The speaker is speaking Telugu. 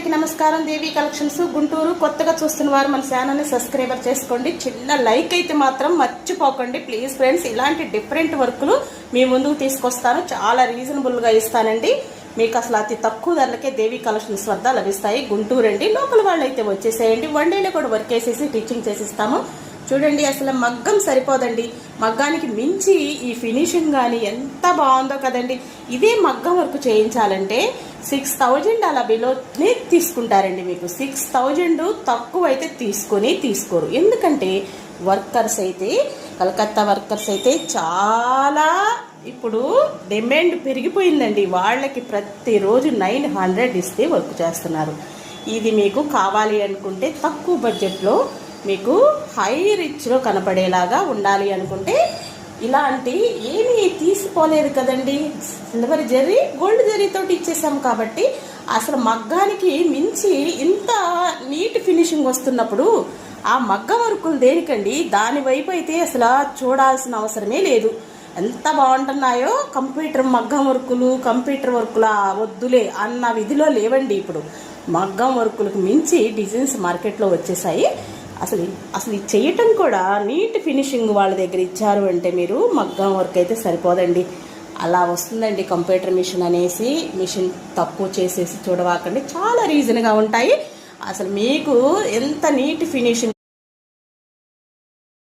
అందరికీ నమస్కారం. దేవి కలెక్షన్స్ గుంటూరు. కొత్తగా చూస్తున్న వారు మన ఛానల్ని సబ్స్క్రైబర్ చేసుకోండి. చిన్న లైక్ అయితే మాత్రం మర్చిపోకండి ప్లీజ్ ఫ్రెండ్స్. ఇలాంటి డిఫరెంట్ వర్కులు మీ ముందుకు తీసుకొస్తాను. చాలా రీజనబుల్గా ఇస్తానండి. మీకు అసలు అతి తక్కువ ధరలకే దేవి కలెక్షన్స్ వద్ద లభిస్తాయి. గుంటూరు అండి. లోకల్ వాళ్ళు అయితే వచ్చేసేయండి. వన్ డేలో కూడా వర్క్ వేసేసి టీచింగ్ చేసిస్తాము. చూడండి, అసలు మగ్గం సరిపోదండి. మగ్గానికి మించి ఈ ఫినిషింగ్ కానీ ఎంత బాగుందో కదండి. ఇదే మగ్గం వర్క్ చేయించాలంటే 6000 అలా బిలోనే తీసుకుంటారండి. మీకు 6000 తక్కువ అయితే తీసుకోరు. ఎందుకంటే వర్కర్స్ అయితే, కలకత్తా వర్కర్స్ అయితే చాలా ఇప్పుడు డిమాండ్ పెరిగిపోయిందండి. వాళ్ళకి ప్రతిరోజు 900 ఇస్తే వర్క్ చేస్తున్నారు. ఇది మీకు కావాలి అనుకుంటే తక్కువ బడ్జెట్లో మీకు హై రిచ్లో కనపడేలాగా ఉండాలి అనుకుంటే ఇలాంటి ఏమీ తీసిపోలేదు కదండి. సిల్వర్ జరీ, గోల్డ్ జరీతో ఇచ్చేసాం కాబట్టి అసలు మగ్గానికి మించి ఇంత నీట్ ఫినిషింగ్ వస్తున్నప్పుడు ఆ మగ్గ వర్కులు దేనికండి? దాని వైపు అయితే అసలు చూడాల్సిన అవసరమే లేదు. ఎంత బాగుంటున్నాయో. కంప్యూటర్ మగ్గం వర్కులు, కంప్యూటర్ వర్కులు వద్దులే అన్న విధిలో లేవండి. ఇప్పుడు మగ్గం వర్కులకు మించి డిజైన్స్ మార్కెట్లో వచ్చేసాయి. అసలు ఇది చేయటం కూడా నీట్ ఫినిషింగ్ వాళ్ళ దగ్గర ఇచ్చారు అంటే మీరు మగ్గం వర్క్ అయితే సరిపోదండి. అలా వస్తుందండి కంప్యూటర్ మిషన్ అనేసి. మిషన్ తక్కువ చేసేసి చూడవాకండి. చాలా రీజన్గా ఉంటాయి. అసలు మీకు ఎంత నీట్ ఫినిషింగ్